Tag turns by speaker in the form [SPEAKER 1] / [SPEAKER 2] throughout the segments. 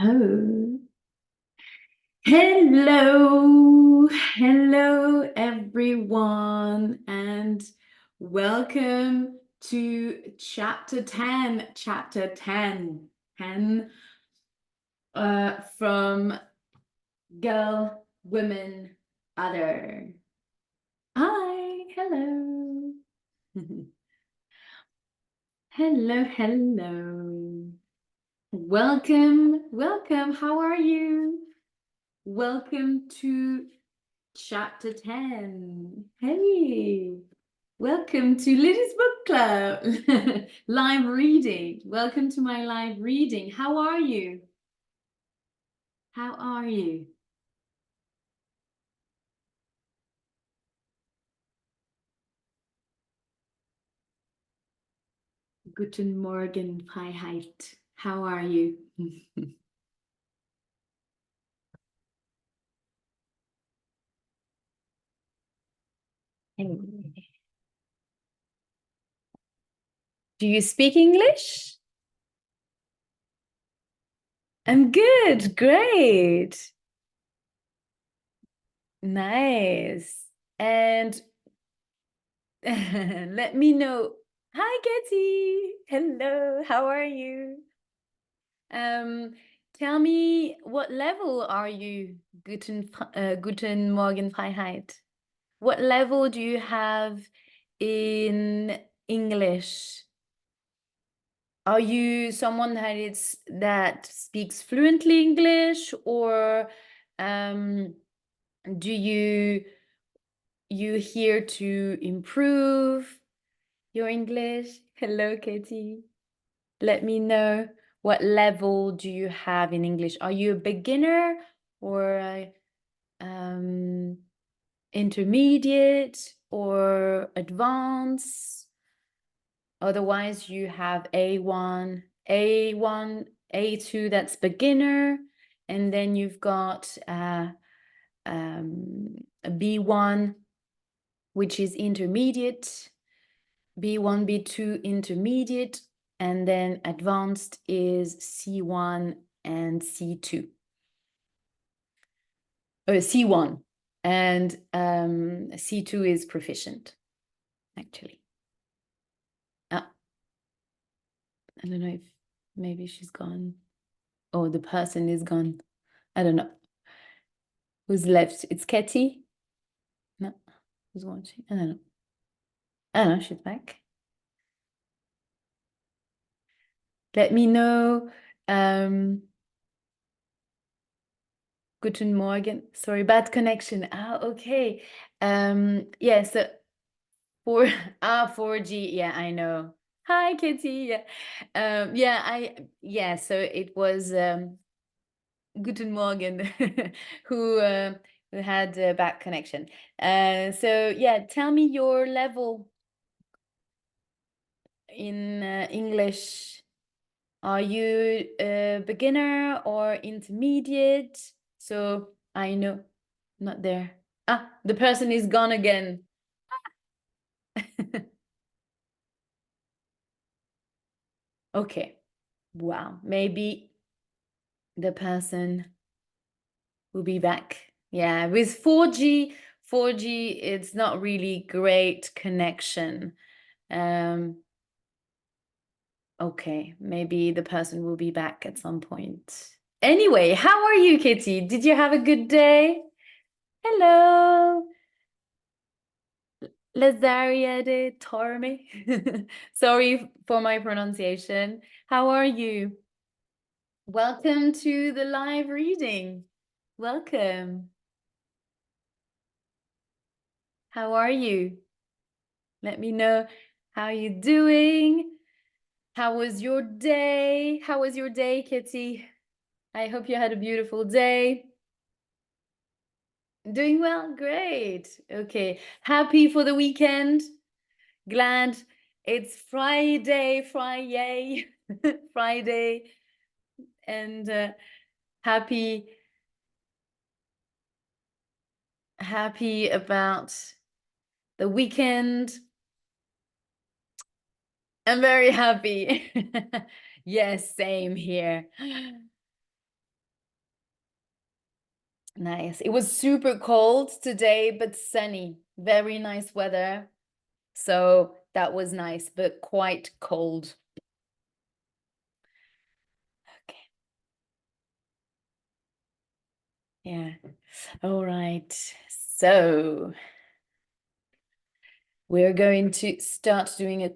[SPEAKER 1] Oh, hello everyone, and welcome to chapter 10 from Girl, Women, Other. Hi, hello. Hello. Welcome. How are you? Welcome to Chapter 10. Hey, welcome to Lily's Book Club. Live reading. Welcome to my live reading. How are you? How are you? Guten Morgen, Freiheit. How are you? Hey. Do you speak English? I'm good. Great. Nice. And let me know. Hi, Katie. Hello. How are you? Um, Tell me, what level are you? Guten Morgen, Freiheit. What level do you have in English? Are you someone that speaks fluently English, or um, do you here to improve your English? Hello, Katie. Let me know, what level do you have in English? Are you a beginner or um, intermediate or advanced? Otherwise, you have A1, A2, that's beginner, and then you've got a B1, which is intermediate, B1, B2, intermediate, and then advanced is C1 and C2. C1 and C2 is proficient, actually. I don't know if maybe she's gone. Oh, the person is gone. I don't know. Who's left? It's Katie? No. Who's watching? I don't know. I don't know. She's back. Let me know. Guten Morgen. Sorry, bad connection. Okay. Yeah, so 4G. Yeah, I know. Hi, Katie. Yeah. So it was Guten Morgen who had a bad connection. So yeah, tell me your level in English. Are you a beginner or intermediate? So I know, not there. Ah, the person is gone again. Okay. Wow. Maybe the person will be back. Yeah, with 4G, it's not really great connection. Okay, maybe the person will be back at some point. Anyway, how are you, Kitty? Did you have a good day? Hello, Lazaria de Torme. Sorry for my pronunciation. How are you? Welcome to the live reading. Welcome. How are you? Let me know how you doing. How was your day? How was your day, Kitty? I hope you had a beautiful day. Doing well, great. Okay, happy for the weekend. Glad it's Friday, Friday, and happy about the weekend. I'm very happy. Yes, same here. Nice. It was super cold today, but sunny. Very nice weather. So that was nice, but quite cold. Okay. Yeah. All right. So we're going to start doing a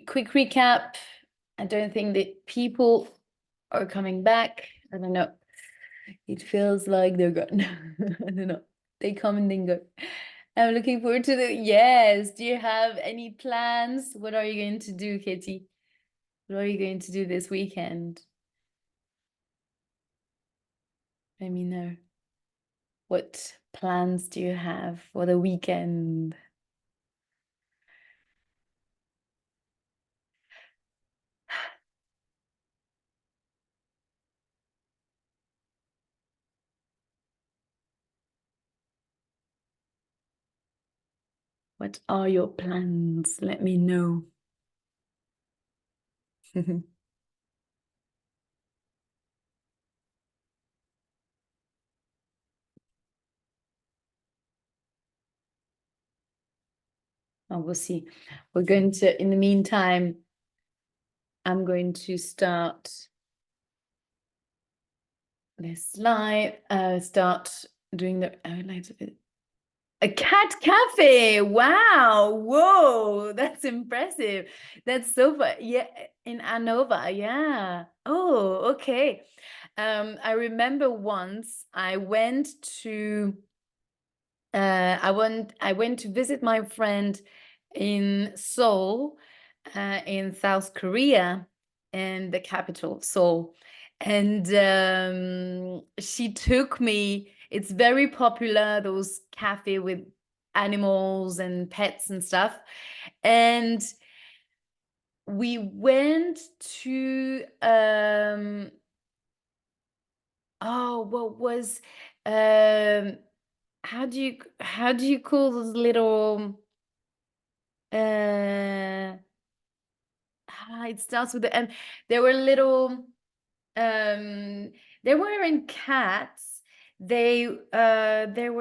[SPEAKER 1] quick recap. I don't think that people are coming back. I don't know. It feels like they're gone. I don't know. They come and then go. I'm looking forward to the, yes. Do you have any plans? What are you going to do, Katie? What are you going to do this weekend? Let me know. What plans do you have for the weekend? What are your plans? Let me know. Oh, we'll see. We're going to, in the meantime, I'm going to start this live, start doing the, I would like to, a cat cafe. Wow. Whoa, that's impressive. That's so fun. Yeah, in Anova. Yeah. Oh, okay. I remember once I went to I went to visit my friend in Seoul, in South Korea, and the capital, Seoul. And she took me, it's very popular, those cafe with animals and pets and stuff. And we went to oh, what was how do you call those little it starts with the M. There were little they weren't cats. There were there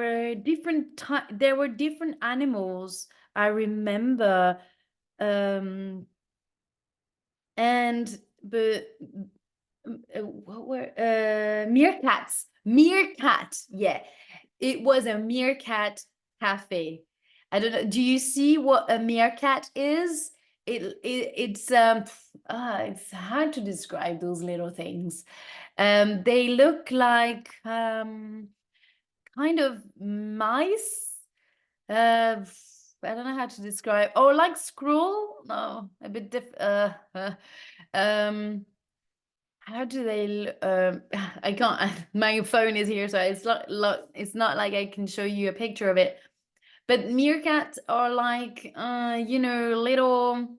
[SPEAKER 1] were different animals, I remember. Um and but what were meerkats? Meerkat, yeah. It was a meerkat cafe. I don't know. Do you see what a meerkat is? It's hard to describe those little things. They look like kind of mice. I don't know how to describe. Oh, like squirrel? No, a bit um how do they I can't my phone is here, so it's not like I can show you a picture of it. But meerkats are like you know, little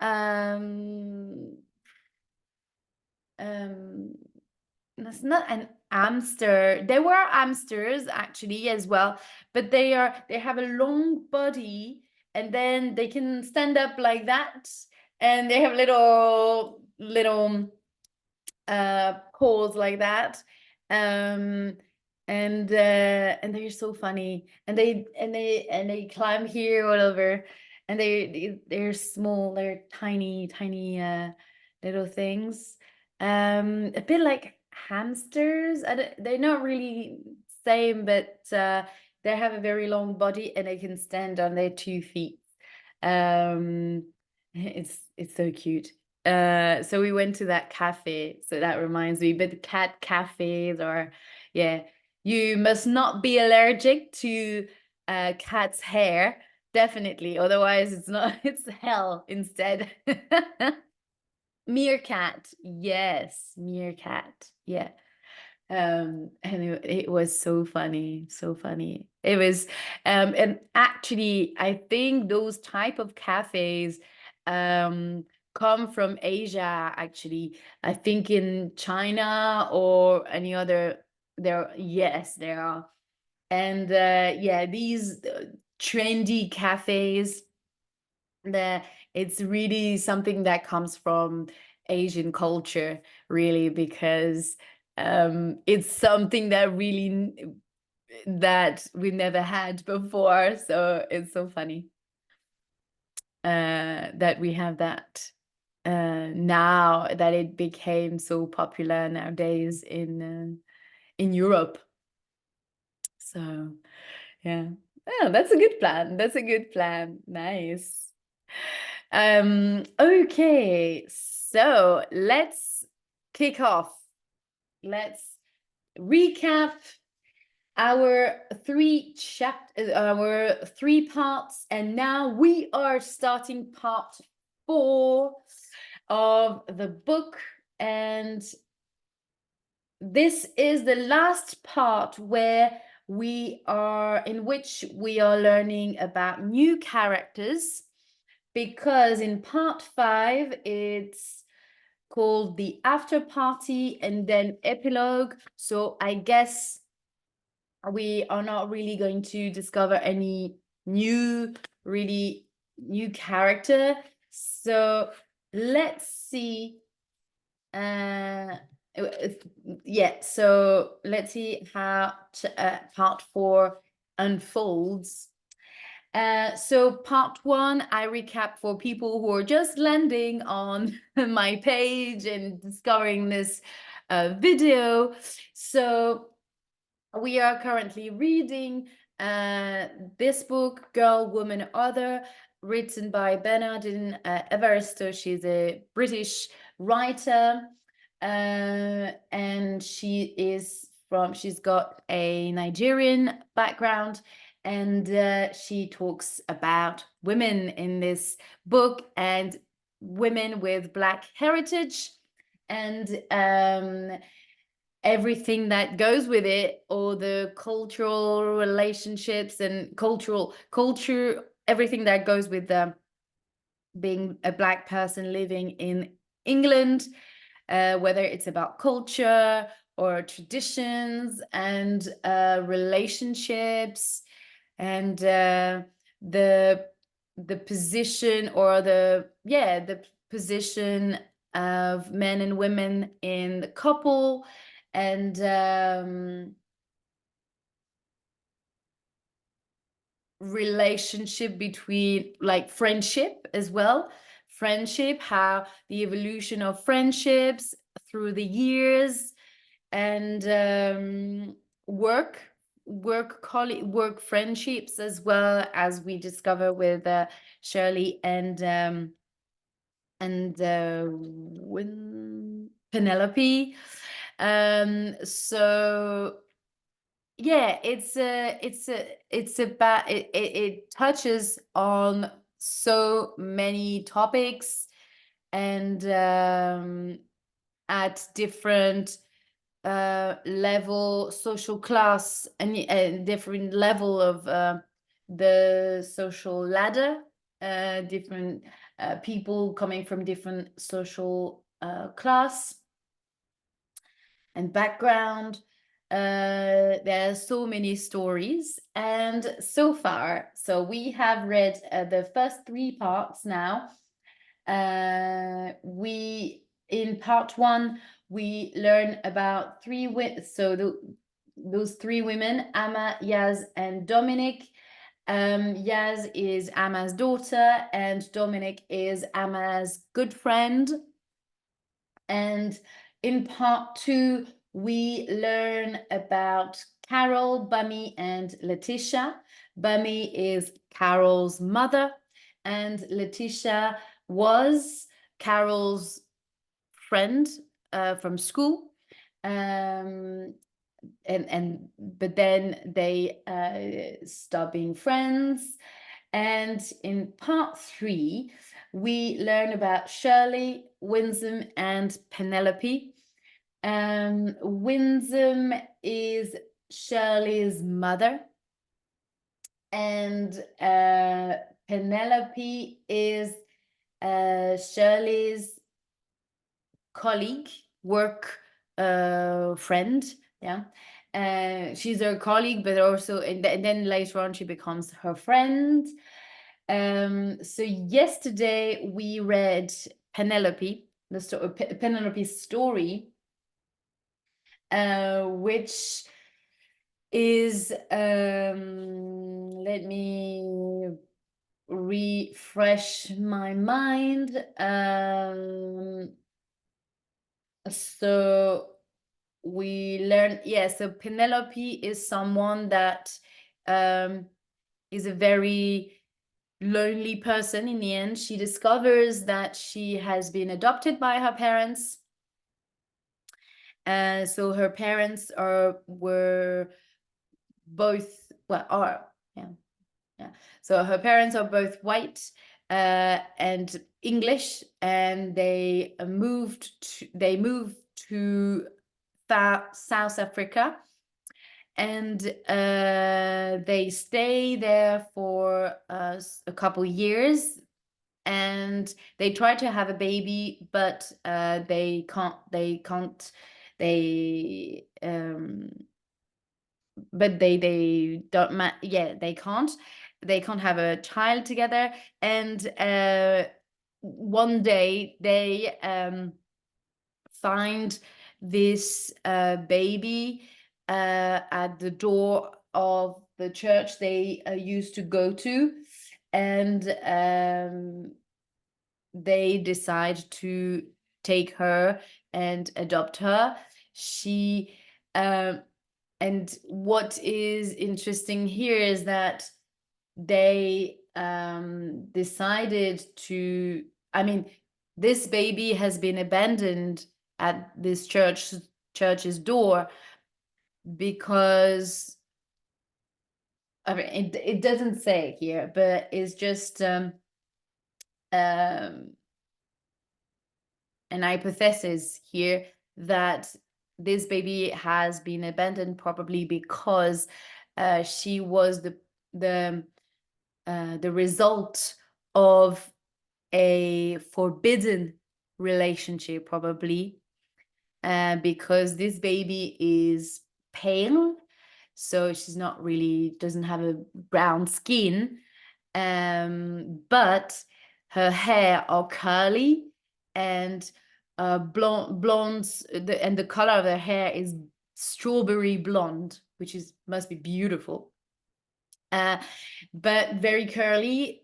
[SPEAKER 1] um um it's not an hamster. There were hamsters actually as well, but they have a long body, and then they can stand up like that, and they have little calls like that. um and they're so funny, and they climb here all over, and they're small, they're tiny little things, a bit like hamsters. They're not really same, but they have a very long body, and they can stand on their 2 feet. um it's so cute. So we went to that cafe, so that reminds me. But cat cafes are, yeah, you must not be allergic to cat's hair, definitely, otherwise it's not, it's hell instead. Meerkat, yes, meerkat, yeah. And it was so funny, so funny. It was and actually I think those type of cafes come from Asia, actually. I think in China or any other, there, yes, there are. And yeah, these trendy cafes, the it's really something that comes from Asian culture, really, because It's something that we never had before, so it's so funny that we have that now, that it became so popular nowadays in Europe. So yeah. Oh, that's a good plan. That's a good plan. Nice. Okay, so let's kick off. Let's recap our our 3 parts, and now we are starting part 4 of the book, and this is the last part in which we are learning about new characters, because in part 5 it's called the after party and then epilogue. So I guess we are not really going to discover any really new character. So let's see. Yeah, so let's see how part 4 unfolds. So part 1, I recap for people who are just landing on my page and discovering this video. So we are currently reading this book, Girl, Woman, Other, written by Bernardine Evaristo. She's a British writer, and she's got a Nigerian background, and she talks about women in this book and women with Black heritage, and everything that goes with it, all the cultural relationships and culture, everything that goes with being a Black person living in England, whether it's about culture or traditions and relationships, and the position, or the position of men and women in the couple, and relationship between, like, friendship as well. Friendship, how the evolution of friendships through the years, and work friendships, as well, as we discover with Shirley and Penelope. So yeah, it touches on so many topics, and at different level, social class, and different level of the social ladder, different people coming from different social class and background. There are so many stories, and so far, so we have read the first 3 parts now. In part 1, we learn about those 3 women, Amma, Yaz, and Dominic. Yaz is Amma's daughter, and Dominic is Amma's good friend. And in part 2, we learn about Carol, Bummy, and Letitia. Bummy is Carol's mother, and Letitia was Carol's friend from school. But then they start being friends. And in part 3, we learn about Shirley, Winsome, and Penelope. Winsome is Shirley's mother, and Penelope is Shirley's colleague, work friend. Yeah. She's her colleague, but also, and then later on she becomes her friend. So yesterday we read Penelope's story, which is let me refresh my mind. So we learned, yeah, so Penelope is someone that is a very lonely person. In the end, she discovers that she has been adopted by her parents. So her parents were both, well, are, yeah. So her parents are both white and English, and they moved to South Africa, and they stay there for a couple years, and they try to have a baby, but they can't. But they don't they can't have a child together. And one day they find this baby at the door of the church they used to go to, and they decide to take her and adopt her. She and what is interesting here is that they decided to, I mean, this baby has been abandoned at this church's door because, I mean, it doesn't say here, but it's just an hypothesis here that this baby has been abandoned probably because she was the result of a forbidden relationship, probably because this baby is pale, so she's not really, doesn't have a brown skin, but her hair are curly and blondes, and the color of her hair is strawberry blonde, which must be beautiful, but very curly.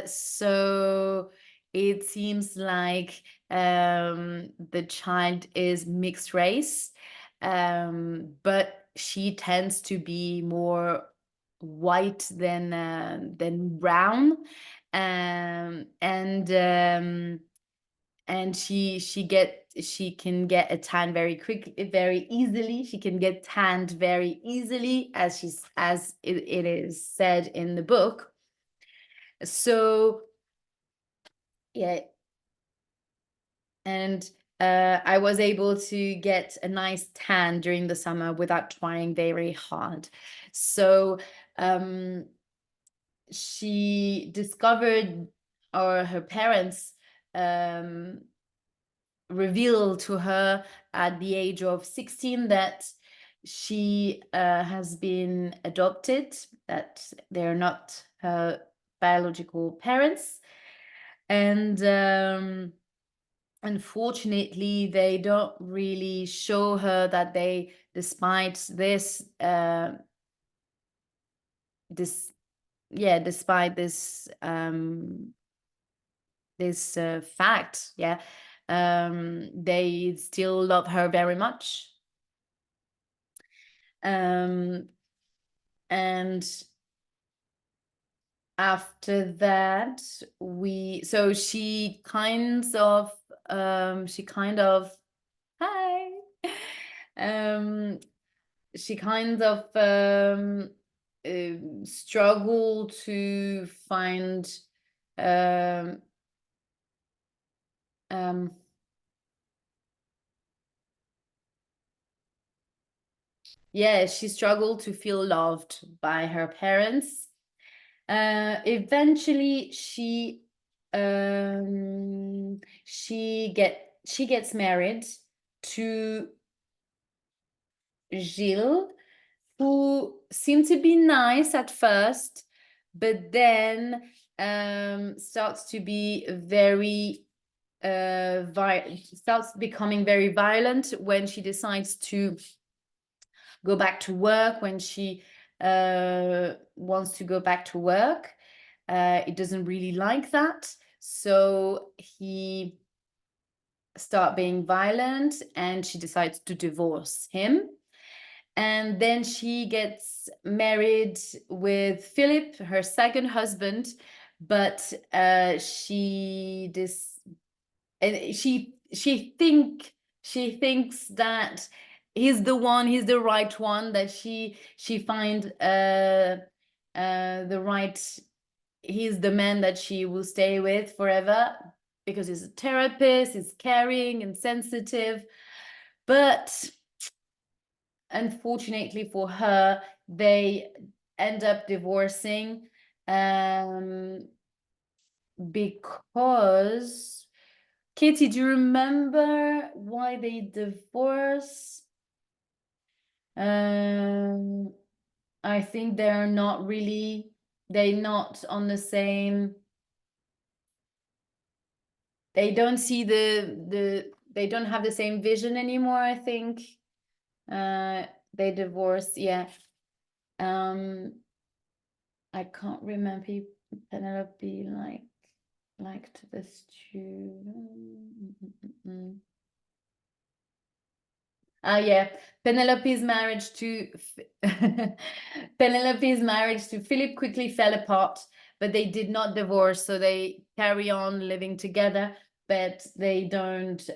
[SPEAKER 1] So it seems like the child is mixed race, but she tends to be more white than brown, and she can get a tan very quickly, very easily. She can get tanned very easily, as it is said in the book. So yeah, and I was able to get a nice tan during the summer without trying very hard. So she discovered, or her parents revealed to her at the age of 16 that she has been adopted, that they're not her biological parents. And unfortunately, they don't really show her that they, despite this, despite this fact, they still love her very much. And after that, so she kind of hi she kind of struggled to find she struggled to feel loved by her parents. Eventually, she gets married to Gilles, who seemed to be nice at first, but then starts to be very starts becoming very violent when she decides to go back to work when she wants to go back to work. He doesn't really like that, so he start being violent, and she decides to divorce him. And then she gets married with Philip, her second husband, but she thinks that he's the right one, that she find the right, he's the man that she will stay with forever, because he's a therapist, he's caring and sensitive. But unfortunately for her, they end up divorcing, because, Katie, do you remember why they divorce? I think they're not on the same, they don't see they don't have the same vision anymore, I think. They divorced, yeah. I can't remember Penelope liked the stew. Yeah, Penelope's marriage to Penelope's marriage to Philip quickly fell apart, but they did not divorce, so they carry on living together, but they don't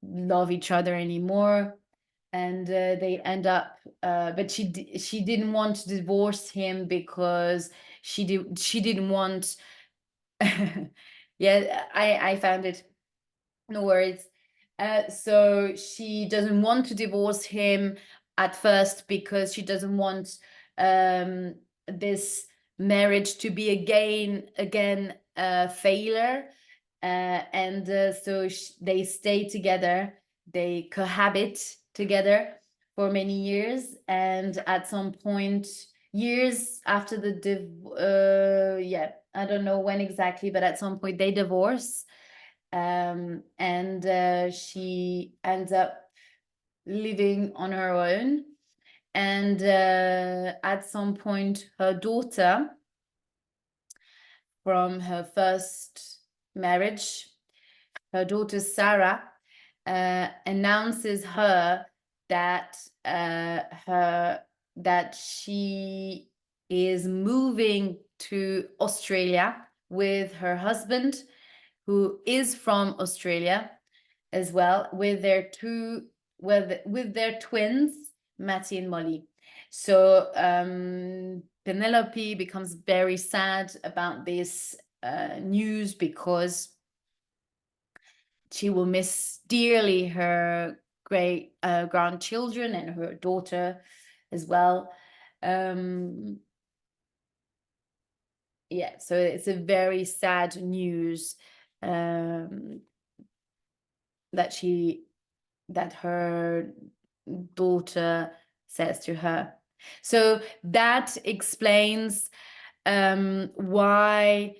[SPEAKER 1] love each other anymore. And they end up, but she didn't want to divorce him because she didn't want. Yeah, I found it, no worries. So she doesn't want to divorce him at first because she doesn't want this marriage to be again a failure. And so they stay together, they cohabit together for many years, and at some point, years after the yeah, I don't know when exactly, but at some point they divorce. And she ends up living on her own. And at some point, her daughter from her first marriage, her daughter Sarah, announces her that that she is moving to Australia with her husband, who is from Australia as well, with their twins, Matty and Molly. So Penelope becomes very sad about this news, because she will miss dearly her great grandchildren and her daughter as well. Yeah, so it's a very sad news that her daughter says to her. So that explains why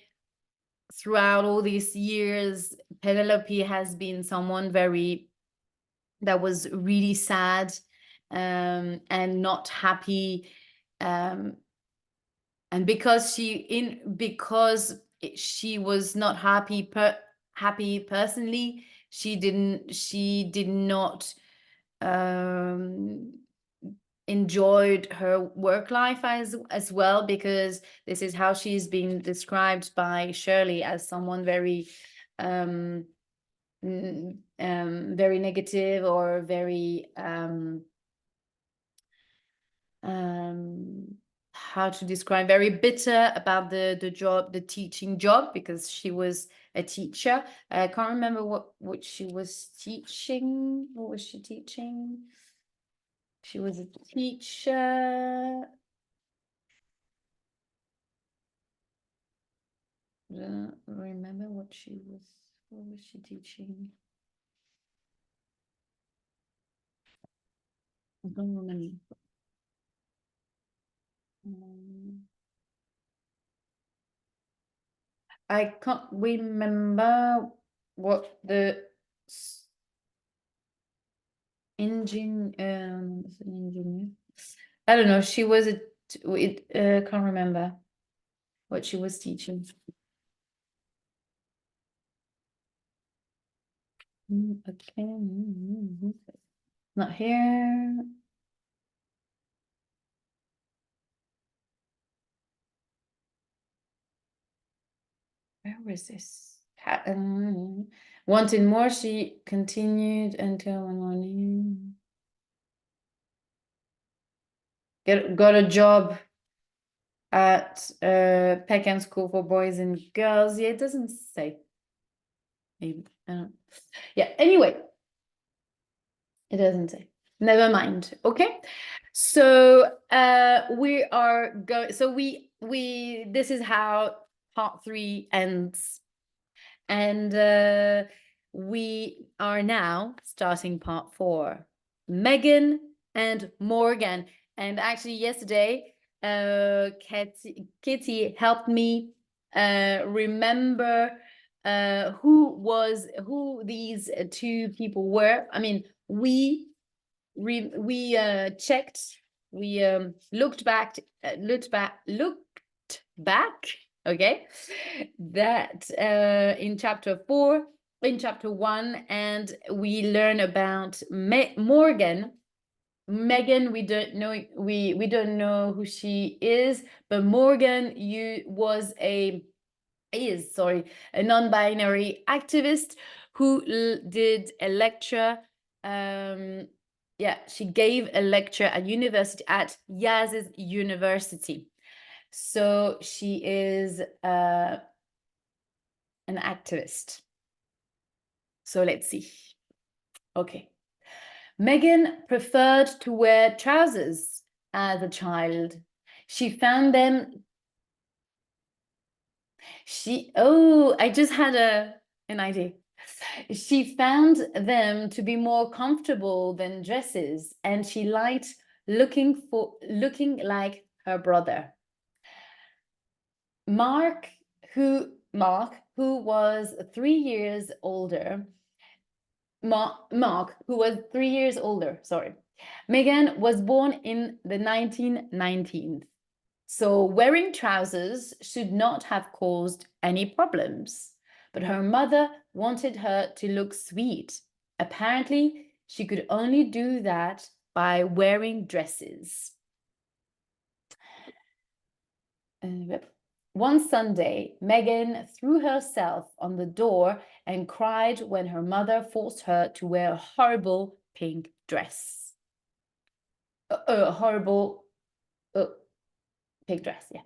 [SPEAKER 1] throughout all these years Penelope has been someone that was really sad and not happy, and because she was not happy personally, she did not enjoyed her work life as well, because this is how she's been described by Shirley, as someone very very negative, or very how to describe, very bitter about the teaching job, because she was a teacher. I can't remember what she was teaching. What was she teaching? She was a teacher. I don't remember what was she teaching? I don't remember. I can't remember what engineer. I don't know. She was can't remember what she was teaching. Okay, not here. Where was this? Wanting more, she continued until one morning. Got a job at Pecan School for Boys and Girls. Yeah, it doesn't say. Maybe. Yeah, anyway, it doesn't say. Never mind. Okay. So we are going, so we this is how part 3 ends. And we are now starting part 4. Megan and Morgan. And actually yesterday, Kitty helped me remember who these two people were. I mean, we checked, we looked back, okay, that in chapter 4, in chapter 1, and we learn about Morgan. Megan, we don't know, we don't know who she is, but Morgan is a non-binary activist who did a lecture. Yeah, she gave a lecture at Yaz's university. So she is an activist. So let's see. Okay. Megan preferred to wear trousers as a child. She found them. I just had an idea. She found them to be more comfortable than dresses, and she liked looking like her brother. Mark, who was 3 years older, Mark, who was 3 years older, sorry. Megan was born in the 1919s. So wearing trousers should not have caused any problems. But her mother wanted her to look sweet. Apparently, she could only do that by wearing dresses. One Sunday, Megan threw herself on the door and cried when her mother forced her to wear a horrible pink dress. Horrible pink dress, yeah.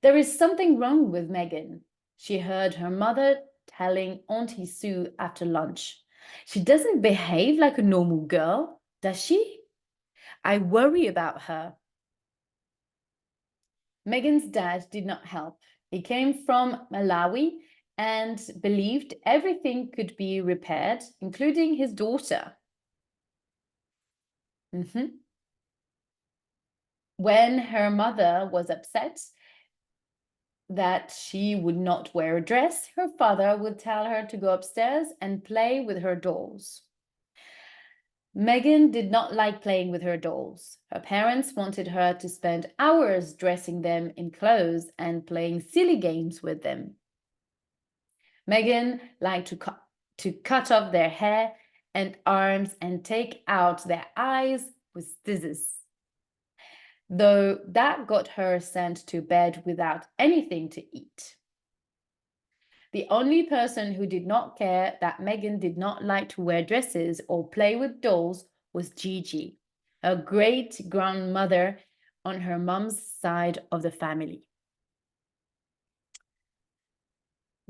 [SPEAKER 1] There is something wrong with Megan, she heard her mother telling Auntie Sue after lunch. She doesn't behave like a normal girl, does she? I worry about her. Megan's dad did not help. He came from Malawi and believed everything could be repaired, including his daughter. When her mother was upset that she would not wear a dress, her father would tell her to go upstairs and play with her dolls. Megan did not like playing with her dolls. Her parents wanted her to spend hours dressing them in clothes and playing silly games with them. Megan liked to cut off their hair and arms and take out their eyes with scissors, though that got her sent to bed without anything to eat. The only person who did not care that Megan did not like to wear dresses or play with dolls was Gigi, her great-grandmother on her mom's side of the family.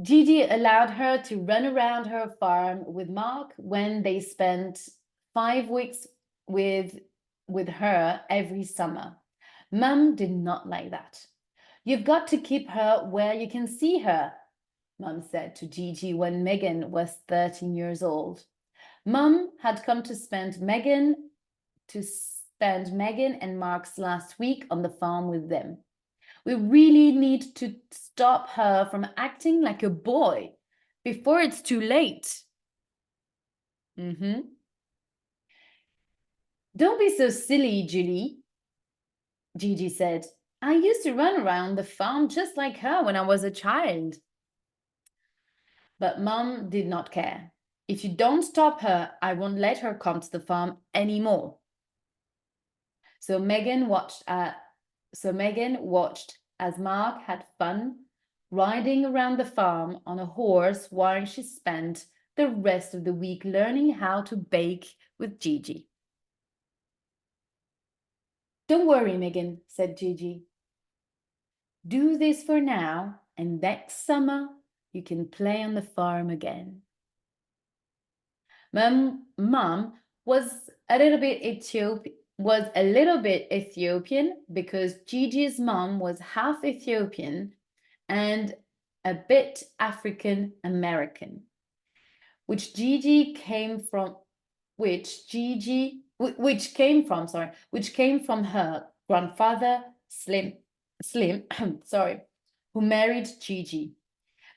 [SPEAKER 1] Gigi allowed her to run around her farm with Mark when they spent 5 weeks with her every summer. Mum did not like that. You've got to keep her where you can see her, Mum said to Gigi when Megan was 13 years old. Mum had come to spend Megan and Mark's last week on the farm with them. We really need to stop her from acting like a boy before it's too late. Don't be so silly, Julie, Gigi said. I used to run around the farm just like her when I was a child. But Mum did not care. If you don't stop her, I won't let her come to the farm anymore. So Megan watched as Mark had fun riding around the farm on a horse while she spent the rest of the week learning how to bake with Gigi. Don't worry, Megan, said Gigi. Do this for now, and next summer you can play on the farm again. Mum was a little bit Ethiopian because Gigi's mum was half Ethiopian and a bit African American, which came from her grandfather Slim, sorry, who married Gigi.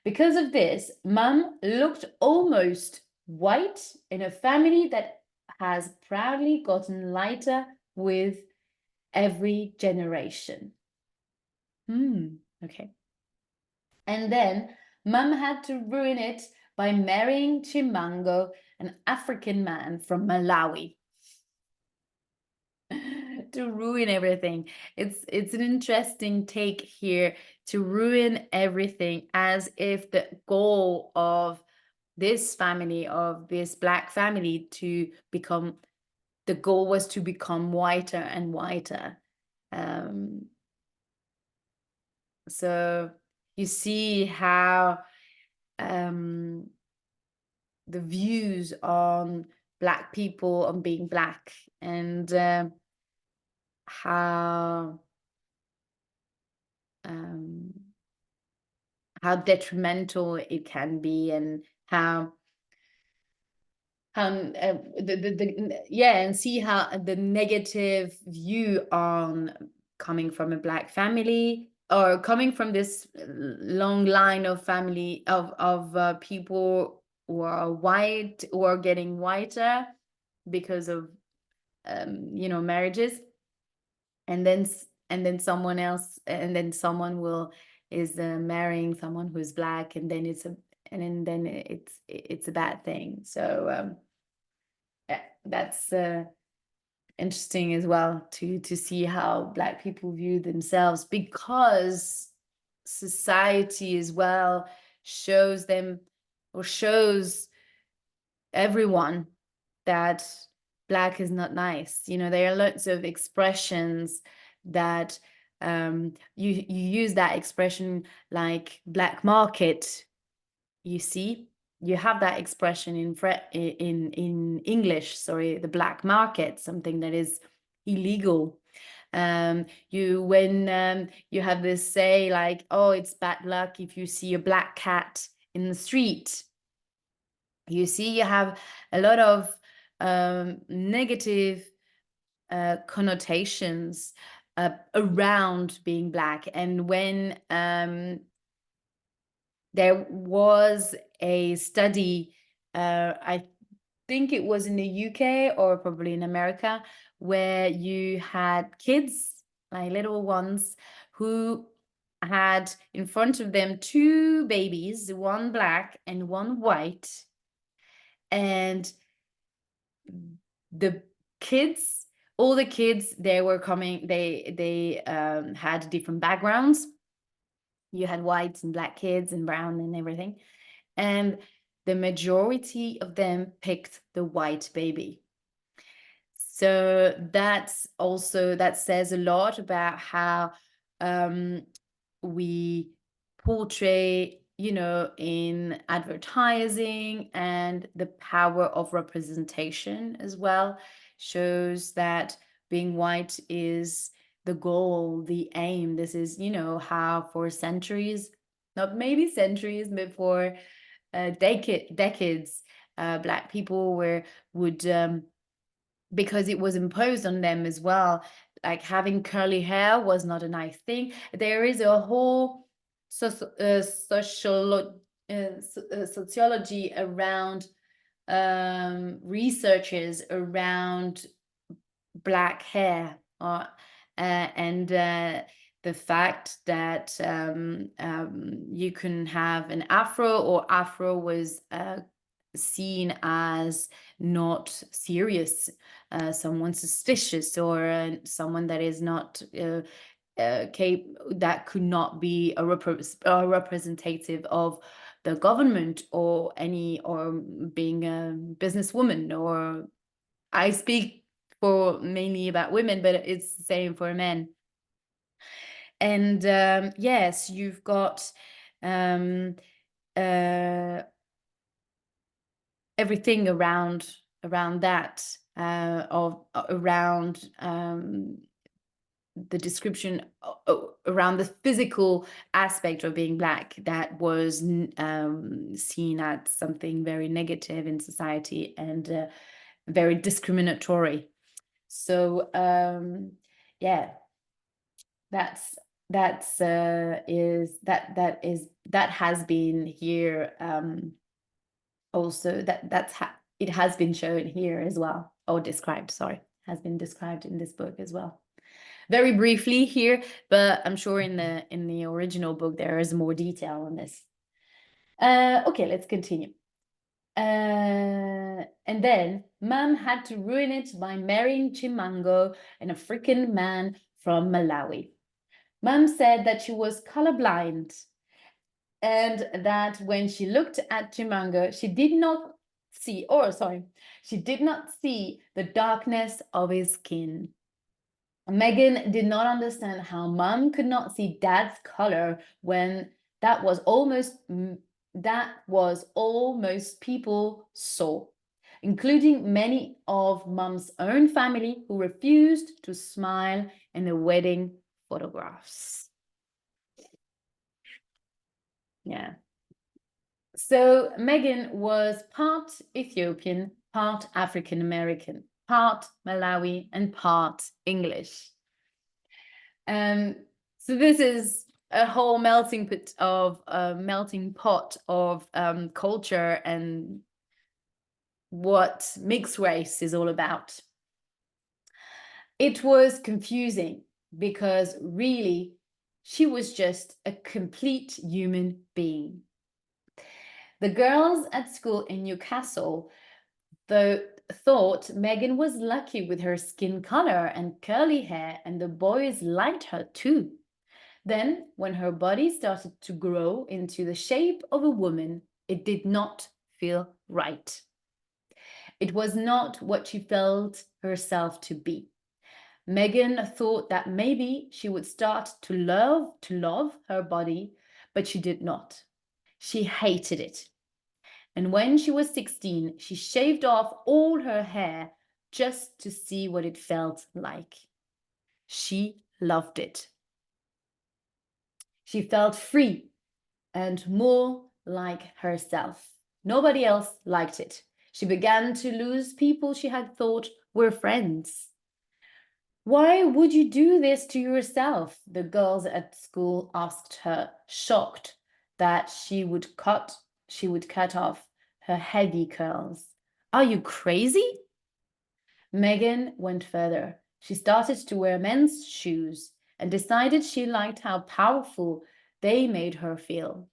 [SPEAKER 1] Because of this, Mum looked almost white in a family that has proudly gotten lighter with every generation. Okay. And then Mum had to ruin it by marrying Chimango, an African man from Malawi. To ruin everything. It's an interesting take here, to ruin everything, as if the goal of this family, of this Black family, the goal was to become whiter and whiter. So you see how the views on Black people, on being Black, and how detrimental it can be, and how and see how the negative view on coming from a Black family, or coming from this long line of family of people who are white, or are getting whiter because of marriages, and then someone else, and then someone is marrying someone who's Black, and then it's a bad thing. So that's interesting as well, to see how Black people view themselves, because society as well shows them, or shows everyone, that Black is not nice. There are lots of expressions that you use that expression, like black market. You see, you have that expression in English, sorry, the black market, something that is illegal. When you have this say like, oh, it's bad luck if you see a black cat in the street. You see, you have a lot of negative connotations around being Black. And when there was a study, I think it was in the UK or probably in America, where you had kids, like little ones, who had in front of them two babies, one Black and one white. And all the kids, they had different backgrounds. You had whites and Black kids and brown and everything, and the majority of them picked the white baby. So that says a lot about how we portray, in advertising, and the power of representation as well shows that being white is the goal, the aim. This is, how for centuries, not maybe centuries, but for decades, Black people would because it was imposed on them as well. Like having curly hair was not a nice thing. There is a whole sociology around researches around black hair, and the fact that you can have an afro, or afro was seen as not serious, someone suspicious, or someone that is not that could not be a representative of the government, or being a businesswoman. Or I speak for mainly about women, but it's the same for men. And yes, you've got um, uh, everything around that, around the description around the physical aspect of being black, that was seen as something very negative in society, and very discriminatory. So yeah, that's that has been here, also, it has been shown here as well, or described, sorry, has been described in this book as well, very briefly here, but I'm sure in the original book there is more detail on this. Okay, let's continue. And then Mum had to ruin it by marrying Chimango, an African man from Malawi. Mum said that she was colorblind, and that when she looked at Chimango, she did not see the darkness of his skin. Megan did not understand how Mum could not see Dad's color when that was all most people saw, including many of Mum's own family, who refused to smile in the wedding photographs. Yeah. So Megan was part Ethiopian, part African American, part Malawi, and part English. So this is a whole melting pot of culture, and what mixed race is all about. It was confusing because really she was just a complete human being. The girls at school in Newcastle, though, thought Megan was lucky with her skin color and curly hair, and the boys liked her too. Then, when her body started to grow into the shape of a woman, it did not feel right. It was not what she felt herself to be. Megan thought that maybe she would start to love her body, but she did not. She hated it. And when she was 16, she shaved off all her hair just to see what it felt like. She loved it. She felt free and more like herself. Nobody else liked it. She began to lose people she had thought were friends. Why would you do this to yourself? The girls at school asked her, shocked that she would cut off her heavy curls. Are you crazy? Megan went further. She started to wear men's shoes and decided she liked how powerful they made her feel.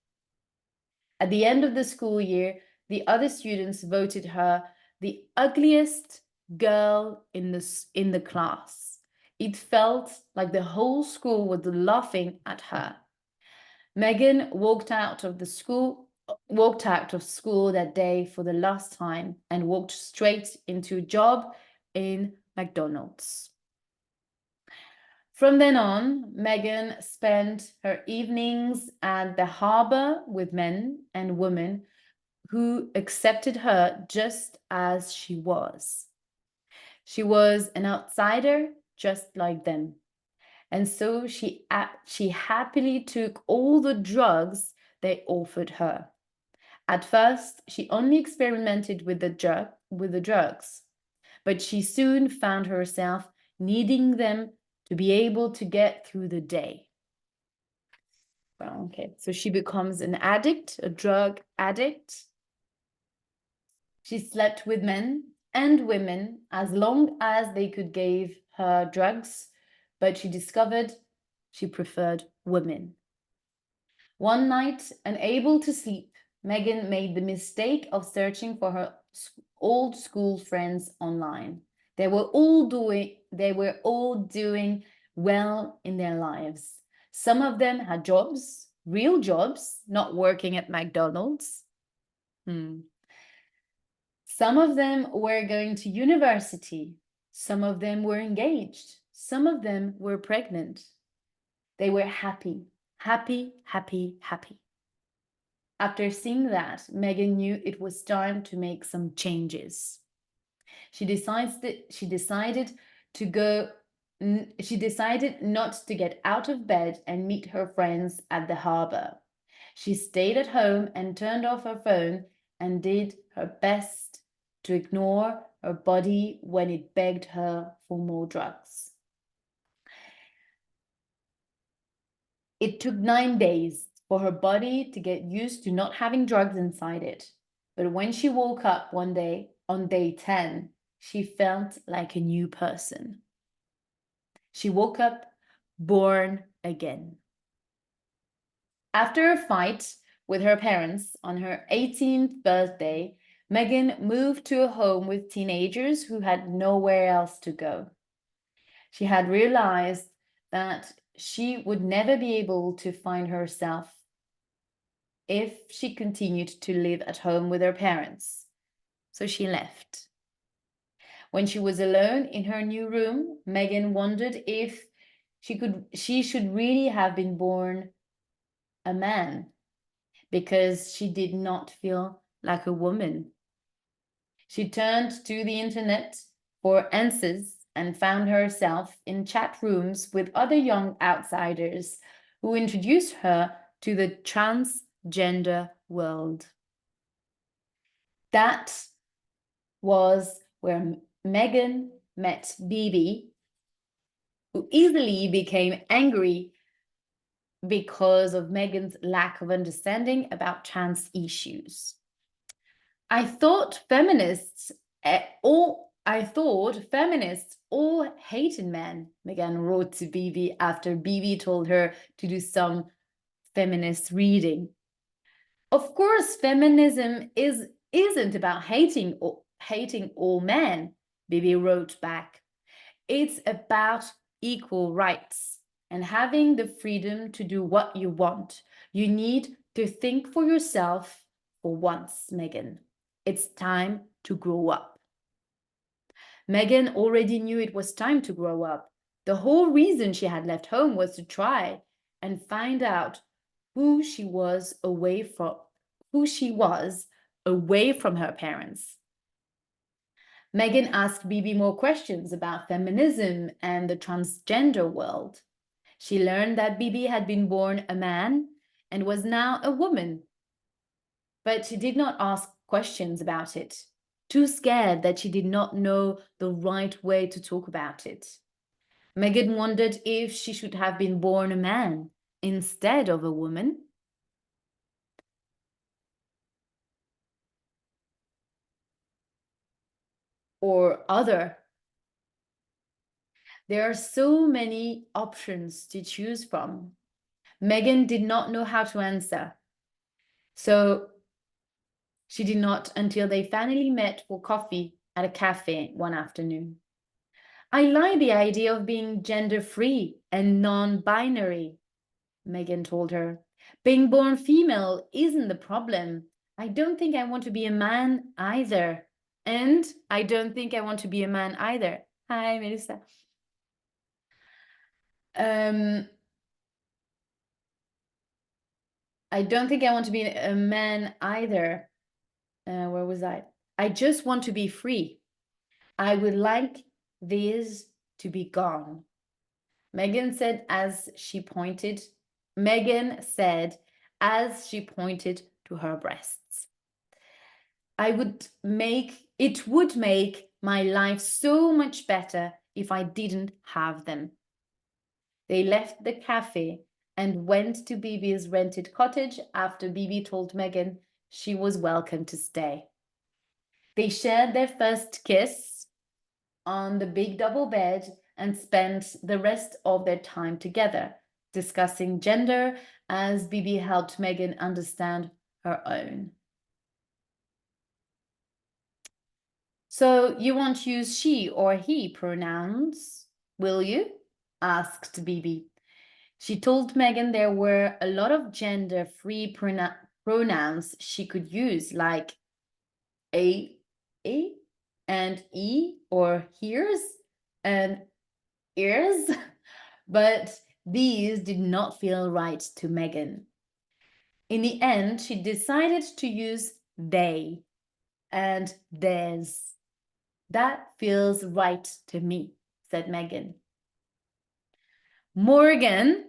[SPEAKER 1] At the end of the school year, the other students voted her the ugliest girl in the class. It felt like the whole school was laughing at her. Megan walked out of school that day for the last time and walked straight into a job in McDonald's. From then on, Megan spent her evenings at the harbor with men and women who accepted her just as she was. She was an outsider just like them. And so she happily took all the drugs they offered her. At first, she only experimented with the drugs, but she soon found herself needing them to be able to get through the day. Well, okay, so she becomes an addict, a drug addict. She slept with men. and women as long as they could give her drugs, but she discovered she preferred women. One night, unable to sleep, Megan made the mistake of searching for her old school friends online. They were all doing well in their lives. Some of them had jobs, real jobs, not working at McDonald's. Some of them were going to university. Some of them were engaged. Some of them were pregnant. They were happy, happy, happy, happy. After seeing that, Megan knew it was time to make some changes. She decided not to get out of bed and meet her friends at the harbor. She stayed at home and turned off her phone and did her best to ignore her body when it begged her for more drugs. It took 9 days for her body to get used to not having drugs inside it. But when she woke up one day, on day 10, she felt like a new person. She woke up born again. After a fight with her parents on her 18th birthday, Megan moved to a home with teenagers who had nowhere else to go. She had realized that she would never be able to find herself if she continued to live at home with her parents. So she left. When she was alone in her new room, Megan wondered if she should really have been born a man, because she did not feel like a woman. She turned to the internet for answers and found herself in chat rooms with other young outsiders who introduced her to the transgender world. That was where Megan met Bibi, who easily became angry because of Megan's lack of understanding about trans issues. I thought feminists all hated men, Megan wrote to Bibi after Bibi told her to do some feminist reading. Of course, feminism isn't about hating all men, Bibi wrote back. It's about equal rights and having the freedom to do what you want. You need to think for yourself for once, Megan. It's time to grow up. Megan already knew it was time to grow up. The whole reason she had left home was to try and find out who she was away from her parents. Megan asked Bibi more questions about feminism and the transgender world. She learned that Bibi had been born a man and was now a woman. But she did not ask questions about it, too scared that she did not know the right way to talk about it. Megan wondered if she should have been born a man instead of a woman. Or other. There are so many options to choose from. Megan did not know how to answer. So she did not until they finally met for coffee at a cafe one afternoon. I like the idea of being gender-free and non-binary, Megan told her. Being born female isn't the problem. I don't think I want to be a man either. And I don't think I want to be a man either. Hi, Melissa. I don't think I want to be a man either. Where was I? I just want to be free. I would like this to be gone. Megan said as she pointed to her breasts. It would make my life so much better if I didn't have them. They left the cafe and went to Bibi's rented cottage after Bibi told Megan she was welcome to stay. They shared their first kiss on the big double bed and spent the rest of their time together, discussing gender as Bibi helped Megan understand her own. So you won't use she or he pronouns, will you? Asked Bibi. She told Megan there were a lot of gender-free pronouns she could use, like a and e, or here's and ears, but these did not feel right to Megan. In the end, she decided to use they and theirs. That feels right to me, said Megan. Morgan,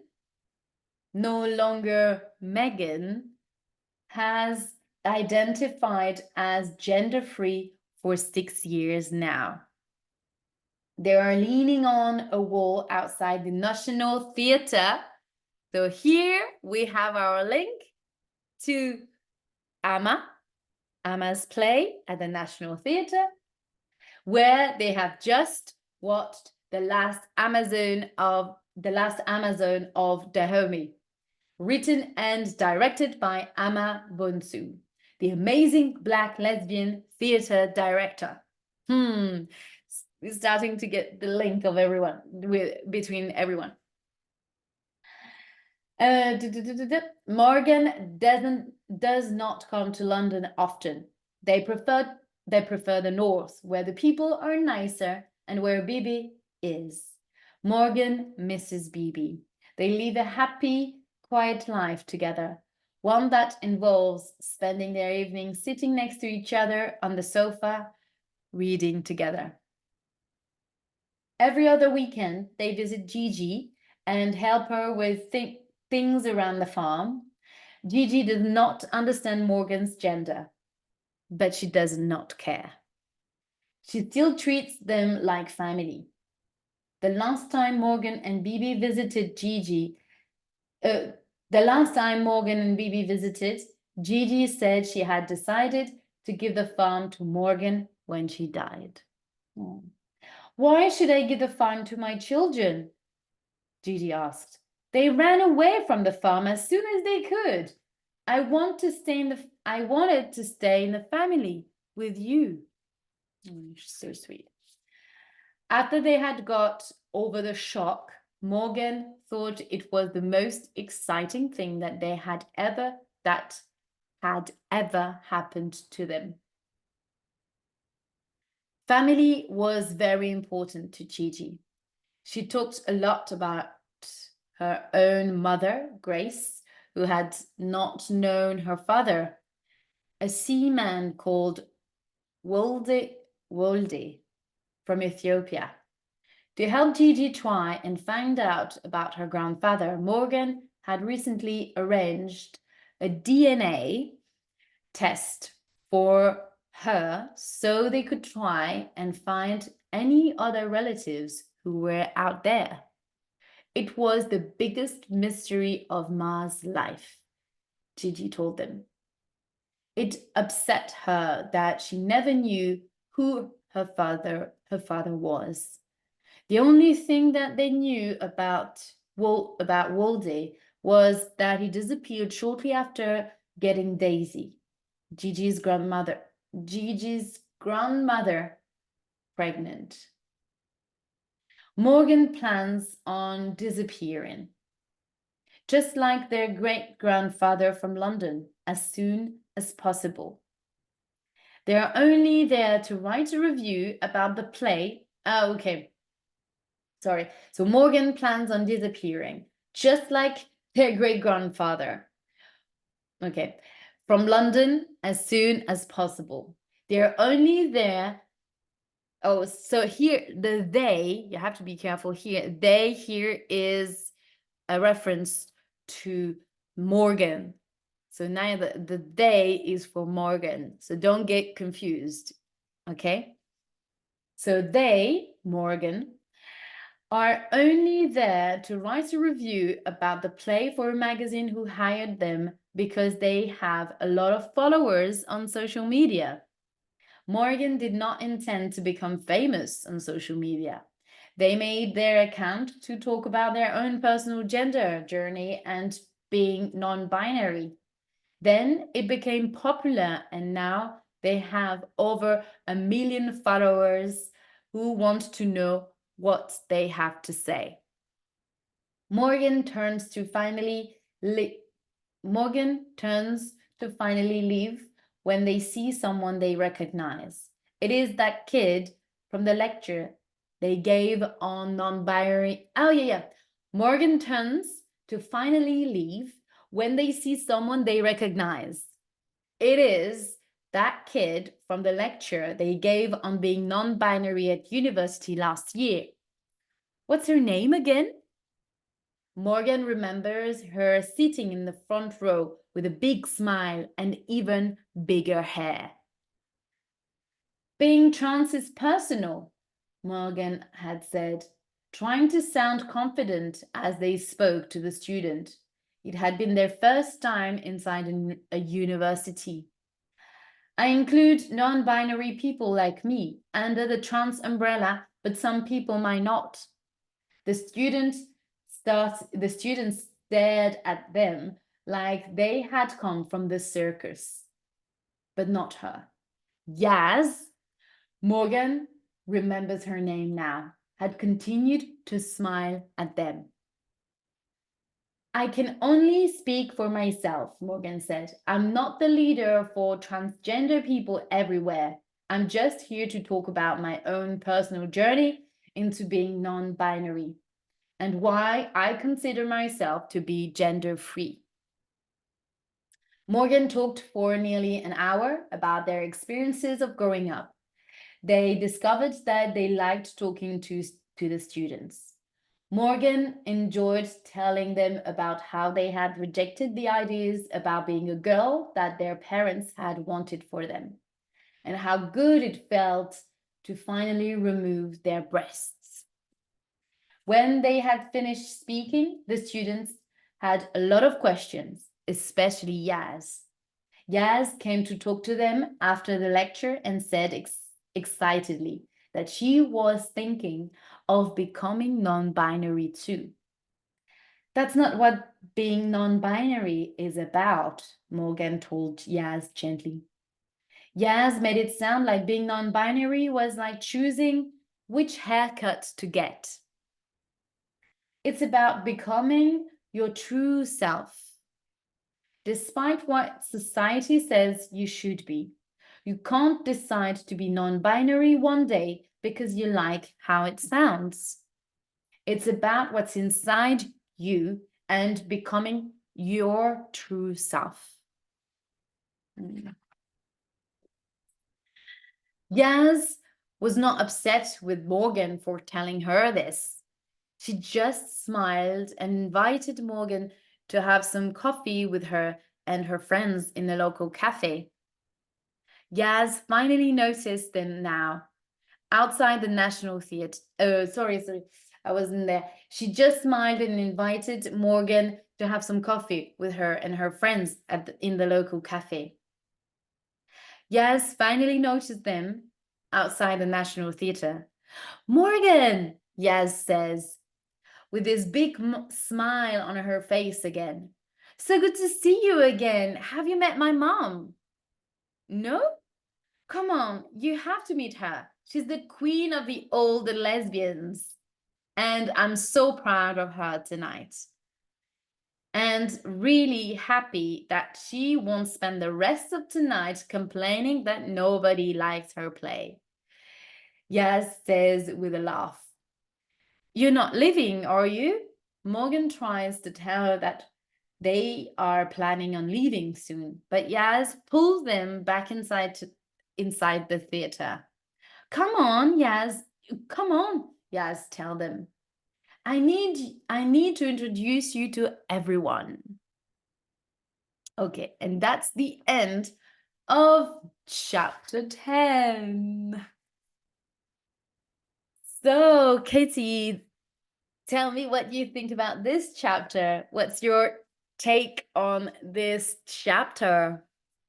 [SPEAKER 1] no longer Megan, has identified as gender-free for 6 years now. They are leaning on a wall outside the National Theatre. So here we have our link to Amma's play at the National Theatre, where they have just watched the last Amazon of Dahomey, written and directed by Amma Bonsu, the amazing Black lesbian theatre director. We're starting to get the link of everyone between everyone. Morgan does not come to London often. They prefer the north, where the people are nicer and where Bibi is. Morgan misses Bibi. They live a happy, quiet life together, one that involves spending their evenings sitting next to each other on the sofa, reading together. Every other weekend, they visit Gigi and help her with things around the farm. Gigi does not understand Morgan's gender, but she does not care. She still treats them like family. The last time Morgan and Bibi visited, Gigi said she had decided to give the farm to Morgan when she died. Oh. Why should I give the farm to my children? Gigi asked. They ran away from the farm as soon as they could. I wanted to stay in the family with you. Oh, so sweet. After they had got over the shock, Morgan thought it was the most exciting thing that had ever happened to them. Family was very important to Gigi. She talked a lot about her own mother, Grace, who had not known her father, a seaman called Wolde from Ethiopia. To help Gigi try and find out about her grandfather, Morgan had recently arranged a DNA test for her so they could try and find any other relatives who were out there. It was the biggest mystery of Ma's life, Gigi told them. It upset her that she never knew who her father was. The only thing that they knew about Wolde was that he disappeared shortly after getting Daisy, Gigi's grandmother, pregnant. Morgan plans on disappearing, just like their great-grandfather from London, as soon as possible. They are only there to write a review about the play. Oh, okay. Sorry. So Morgan plans on disappearing, just like their great-grandfather. Okay. From London as soon as possible. They're only there. Oh, so here, you have to be careful here. They here is a reference to Morgan. So now the they is for Morgan. So don't get confused. Okay. So they, Morgan, are only there to write a review about the play for a magazine who hired them because they have a lot of followers on social media. Morgan did not intend to become famous on social media. They made their account to talk about their own personal gender journey and being non-binary. Then it became popular, and now they have over 1 million followers who want to know what they have to say. Morgan turns to finally leave when they see someone they recognize. It is that kid from the lecture they gave on non-binary. Oh, yeah. Morgan turns to finally leave when they see someone they recognize. It is that kid from the lecture they gave on being non-binary at university last year. What's her name again? Morgan remembers her sitting in the front row with a big smile and even bigger hair. Being trans is personal, Morgan had said, trying to sound confident as they spoke to the student. It had been their first time inside a university. I include non-binary people like me under the trans umbrella, but some people might not. The students stared at them like they had come from the circus. But not her. Yaz, Morgan remembers her name now, had continued to smile at them. I can only speak for myself, Morgan said. I'm not the leader for transgender people everywhere. I'm just here to talk about my own personal journey into being non-binary and why I consider myself to be gender-free. Morgan talked for nearly an hour about their experiences of growing up. They discovered that they liked talking to the students. Morgan enjoyed telling them about how they had rejected the ideas about being a girl that their parents had wanted for them, and how good it felt to finally remove their breasts. When they had finished speaking, the students had a lot of questions, especially Yaz. Yaz came to talk to them after the lecture and said excitedly that she was thinking of becoming non-binary too. That's not what being non-binary is about, Morgan told Yaz gently. Yaz made it sound like being non-binary was like choosing which haircut to get. It's about becoming your true self, despite what society says you should be. You can't decide to be non-binary one day because you like how it sounds. It's about what's inside you and becoming your true self. Yaz was not upset with Morgan for telling her this. She just smiled and invited Morgan to have some coffee with her and her friends in the local cafe. Yaz finally noticed them now, outside the National Theatre. Oh, sorry, I wasn't there. She just smiled and invited Morgan to have some coffee with her and her friends in the local cafe. Yaz finally noticed them outside the National Theatre. Morgan, Yaz says, with this big smile on her face again. So good to see you again. Have you met my mom? No? Come on, you have to meet her. She's the queen of the old lesbians. And I'm so proud of her tonight. And really happy that she won't spend the rest of tonight complaining that nobody likes her play. Yaz says with a laugh. You're not leaving, are you? Morgan tries to tell her that they are planning on leaving soon, but Yaz pulls them back inside the theater. Come on, Yaz. Come on, Yaz, tell them. I need to introduce you to everyone. Okay, and that's the end of chapter 10. So, Katie, tell me what you think about this chapter. What's your take on this chapter?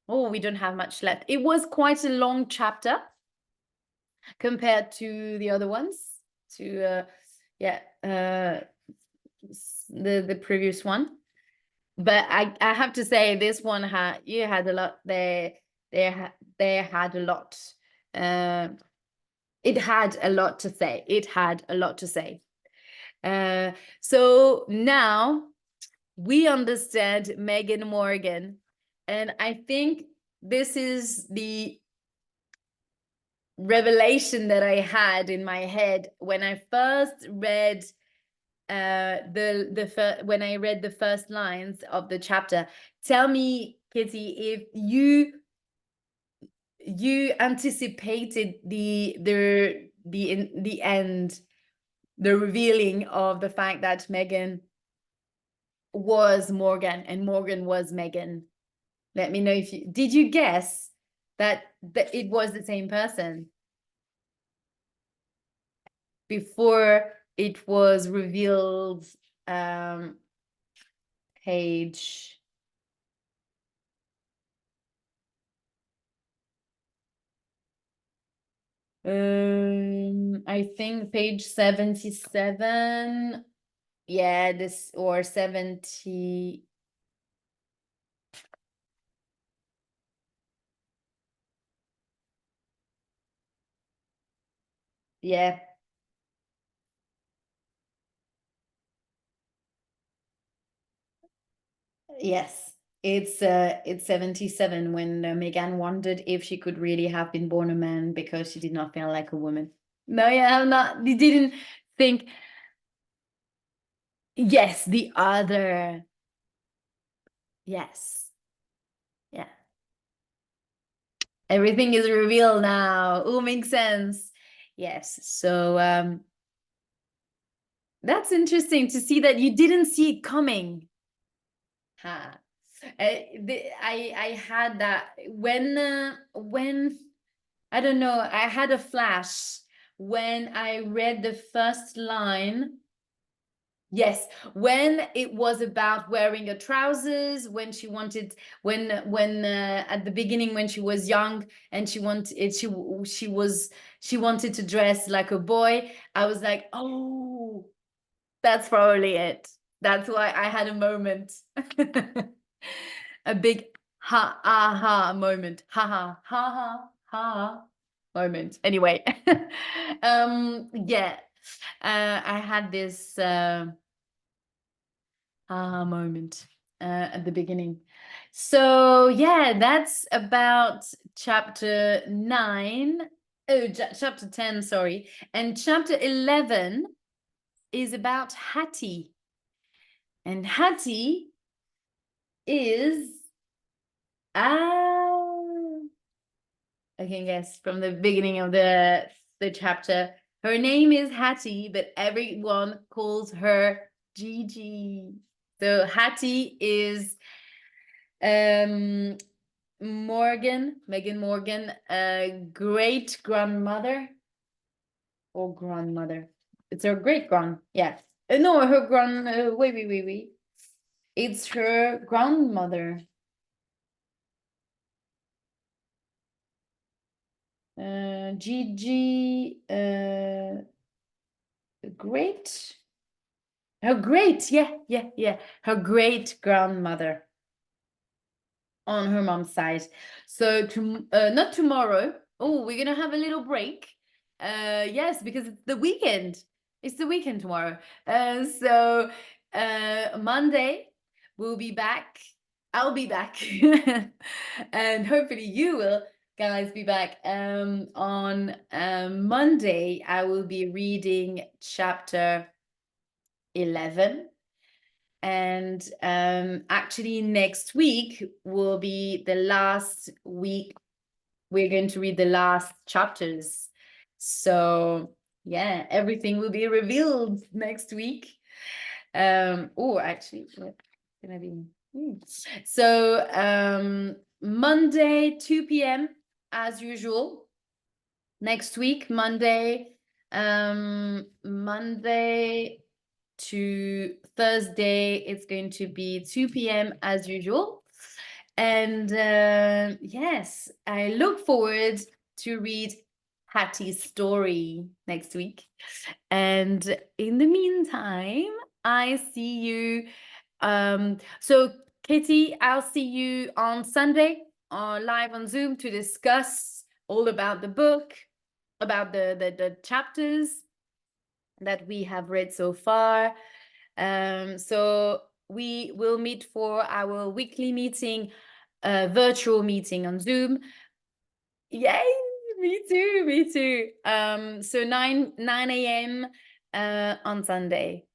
[SPEAKER 1] Oh, we don't have much left. It was quite a long chapter compared to the other ones, to the previous one. But I have to say this one had a lot. They had a lot. It had a lot to say. It had a lot to say. So now we understand Megan Morgan, and I think this is the revelation that I had in my head when I first read when I read the first lines of the chapter. Tell me, Kitty, if you anticipated the end, the revealing of the fact that Megan was Morgan and Morgan was Megan. Let me know if you did. You guess that it was the same person before it was revealed? Page I think page 77. Yeah, this or 70. Yeah. Yes. It's 77 when Megan wondered if she could really have been born a man because she did not feel like a woman. No, yeah, I'm not. You didn't think. Yes, the other. Yes. Yeah. Everything is revealed now. Oh, makes sense. Yes. So that's interesting to see that you didn't see it coming. Ha. I had that when I don't know, I had a flash when I read the first line. Yes, when it was about wearing a trousers, when she wanted, when at the beginning when she was young and she wanted she wanted to dress like a boy. I was like, oh, that's probably it. That's why I had a moment. A big aha moment. Ha ha ha ha ha moment. Anyway. Yeah. I had this moment at the beginning. So yeah, that's about chapter 9. Oh, chapter 10, sorry. And chapter 11 is about Hattie. And Hattie is I can guess from the beginning of the chapter. Her name is Hattie, but everyone calls her Gigi. So Hattie is Megan Morgan, great grandmother or grandmother. It's her great grand. Yeah. No, her grand. Wait. It's her grandmother. Gigi. Great. Her great. Yeah. Her great grandmother on her mom's side. So not tomorrow. Oh, we're gonna have a little break. Yes, because it's the weekend. It's the weekend tomorrow. So Monday we'll be back. I'll be back, and hopefully you will guys be back. On Monday I will be reading chapter 11. And actually next week will be the last week we're going to read the last chapters. So yeah, everything will be revealed next week. Oh, actually, what gonna be? So Monday 2 p.m. as usual. Next week, Monday to Thursday, it's going to be 2 p.m. as usual. And yes, I look forward to read Hattie's story next week. And in the meantime, I see you. So Katie, I'll see you on Sunday live on Zoom to discuss all about the book, about the chapters that we have read so far. So we will meet for our weekly meeting, virtual meeting on Zoom. Yay, me too, me too. So 9 a.m. On Sunday.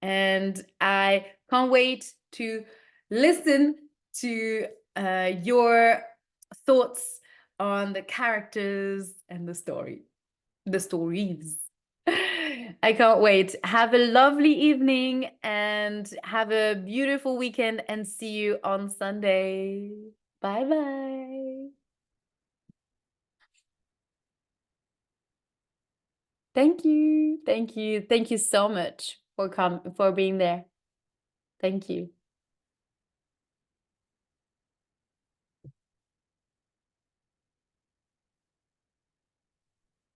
[SPEAKER 1] And I can't wait to listen to your thoughts on the characters and the stories. I can't wait. Have a lovely evening and have a beautiful weekend, and see you on Sunday. Bye bye. Thank you. Thank you. Thank you so much for being there. Thank you.